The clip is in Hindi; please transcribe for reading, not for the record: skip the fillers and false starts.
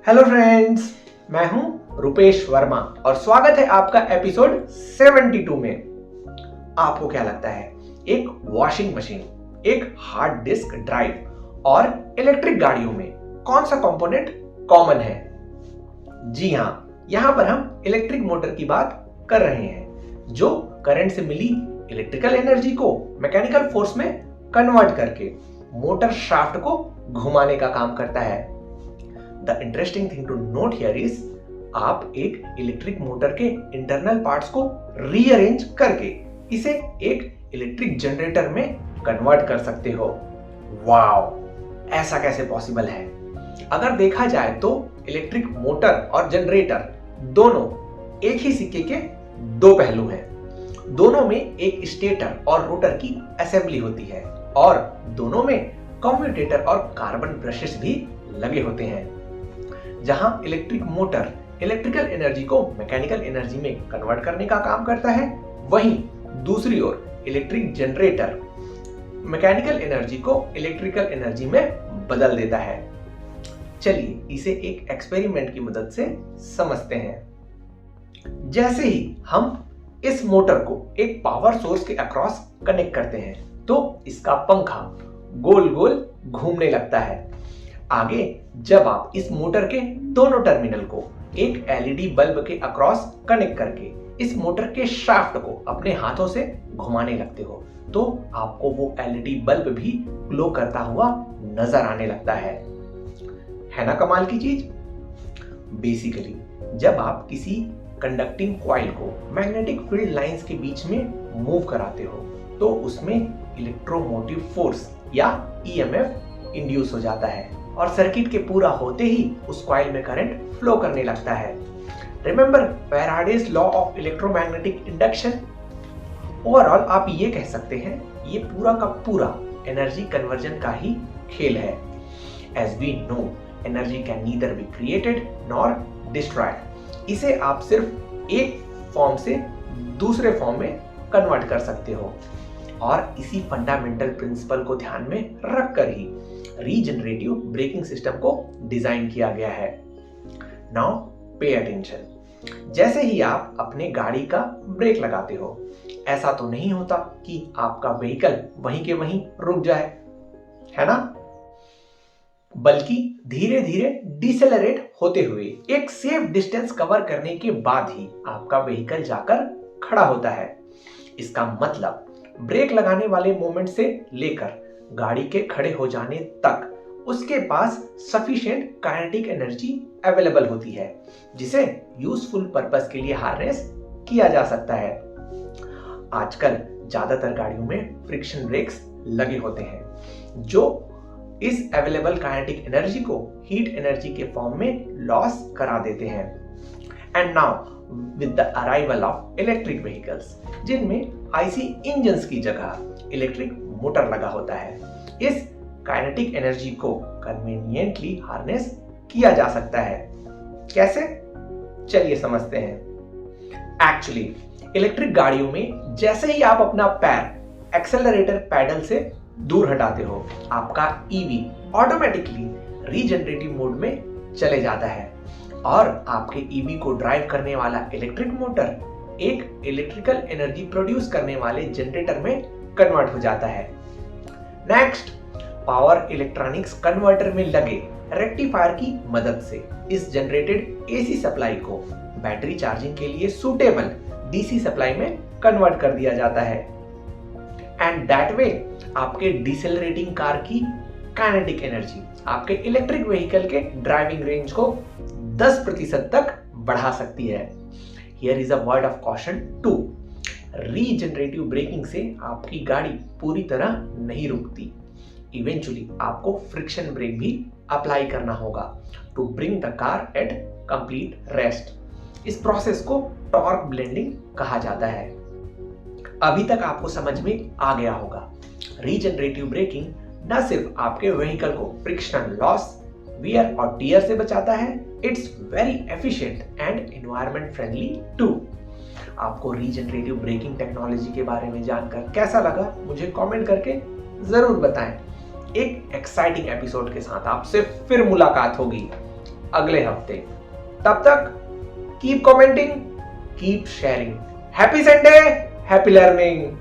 हेलो फ्रेंड्स, मैं हूं रुपेश वर्मा और स्वागत है आपका एपिसोड 72 में। आपको क्या लगता है, एक वॉशिंग मशीन, एक हार्ड डिस्क ड्राइव और इलेक्ट्रिक गाड़ियों में कौन सा कंपोनेंट कॉमन है? जी हां, यहां पर हम इलेक्ट्रिक मोटर की बात कर रहे हैं, जो करंट से मिली इलेक्ट्रिकल एनर्जी को मैकेनिकल फोर्स में कन्वर्ट करके मोटर शाफ्ट को घुमाने का काम करता है। The interesting thing to note here is आप एक इलेक्ट्रिक मोटर के इंटरनल पार्ट्स को रीअरेंज करके इसे एक इलेक्ट्रिक जनरेटर में कन्वर्ट कर सकते हो। वाओ, ऐसा कैसे पॉसिबल है? अगर देखा जाए तो इलेक्ट्रिक मोटर और जनरेटर दोनों एक ही सिक्के के दो पहलू हैं। दोनों में एक स्टेटर और रोटर की असेंबली होती है और दोनों में कम्यूटेटर और कार्बन ब्रशेस भी लगे होते हैं। जहां इलेक्ट्रिक मोटर इलेक्ट्रिकल एनर्जी को मैकेनिकल एनर्जी में कन्वर्ट करने का काम करता है, वहीं दूसरी ओर इलेक्ट्रिक जनरेटर मैकेनिकल एनर्जी को इलेक्ट्रिकल एनर्जी में बदल देता है। चलिए इसे एक एक्सपेरिमेंट की मदद से समझते हैं। जैसे ही हम इस मोटर को एक पावर सोर्स के अक्रॉस कनेक्ट करते हैं तो इसका पंखा गोल गोल घूमने लगता है। आगे जब आप इस मोटर के दोनों टर्मिनल को एक एलईडी बल्ब के अक्रॉस कनेक्ट करके इस मोटर के शाफ्ट को अपने हाथों से घुमाने लगते हो तो आपको वो एलईडी बल्ब भी ग्लो करता हुआ नजर आने लगता है ना कमाल की चीज? बेसिकली जब आप किसी कंडक्टिंग कॉइल को मैग्नेटिक फील्ड लाइंस के बीच में मूव कराते हो तो उसमें इलेक्ट्रोमोटिव फोर्स या ईएमएफ इंड्यूस हो जाता है और सर्किट के पूरा होते ही उस कॉइल में करंट फ्लो करने लगता है। Remember Faraday's law of electromagnetic induction? Overall आप ये कह सकते हैं ये पूरा का पूरा एनर्जी कन्वर्जन का ही खेल है। As we know, energy can neither be created nor destroyed. इसे आप सिर्फ एक फॉर्म से दूसरे फॉर्म में कन्वर्ट कर सकते हो और इसी फंडामेंटल प्रिंसिपल को ध्यान में रखकर ही रीजनरेटिव ब्रेकिंग सिस्टम को डिजाइन किया गया है। Now pay attention. जैसे ही आप अपने गाड़ी का ब्रेक लगाते हो, ऐसा तो नहीं होता कि आपका व्हीकल वहीं के वहीं रुक जाए, है ना? बल्कि धीरे धीरे डिसेलरेट होते हुए एक सेफ डिस्टेंस कवर करने के बाद ही आपका व्हीकल जाकर खड़ा होता है। इसका मतलब ब्रेक लगाने वाले मोमेंट से लेकर गाड़ी के खड़े हो जाने तक उसके पास सफिशिएंट काइनेटिक एनर्जी अवेलेबल होती है जिसे यूजफुल पर्पस के लिए हार्नेस किया जा सकता है। आजकल ज्यादातर गाड़ियों में फ्रिक्शन ब्रेक्स लगे होते हैं जो इस अवेलेबल काइनेटिक एनर्जी को हीट एनर्जी के फॉर्म में लॉस करा देते हैं। And now with the arrival of electric vehicles, जिनमें आईसी इंजन्स की जगह इलेक्ट्रिक मोटर लगा होता है, इस काइनेटिक एनर्जी को कन्वीनियंटली हार्नेस किया जा सकता है। कैसे? चलिए समझते हैं। एक्चुअली इलेक्ट्रिक गाड़ियों में जैसे ही आप अपना पैर एक्सेलरेटर पैडल से दूर हटाते हो, आपका ईवी ऑटोमेटिकली रीजनरेटिव मोड में चले जाता है और आपके ईवी को ड्राइव करने वाला इलेक्ट्रिक मोटर एक इलेक्ट्रिकल एनर्जी प्रोड्यूस करने वाले जनरेटर में कन्वर्ट हो जाता है। नेक्स्ट, पावर इलेक्ट्रॉनिक्स कन्वर्टर में लगे रेक्टिफायर की मदद से इस जनरेटेड एसी सप्लाई को बैटरी चार्जिंग के लिए सूटेबल डीसी सप्लाई में कन्वर्ट कर दिया जाता है। एंड दैट वे आपके डिसेलरेटिंग कार की काइनेटिक एनर्जी आपके इलेक्ट्रिक व्हीकल के ड्राइविंग रेंज को 10% तक बढ़ा सकती है। Here is a word of caution too. Regenerative braking से आपकी गाड़ी पूरी तरह नहीं रुकती। इवेंचुअली आपको फ्रिक्शन ब्रेक भी अप्लाई करना होगा to bring the car at complete rest. इस प्रोसेस को टॉर्क ब्लेंडिंग कहा जाता है। अभी तक आपको समझ में आ गया होगा, रीजनरेटिव ब्रेकिंग न सिर्फ आपके व्हीकल को फ्रिक्शनल लॉस, वियर और टियर से बचाता है, it's very efficient and environment friendly too. आपको रीजनरेटिव ब्रेकिंग टेक्नोलॉजी के बारे में जानकर कैसा लगा मुझे कमेंट करके जरूर बताएं। एक एक्साइटिंग एपिसोड के साथ आपसे फिर मुलाकात होगी। अगले हफ्ते। तब तक keep commenting, keep sharing. Happy Sunday, happy learning.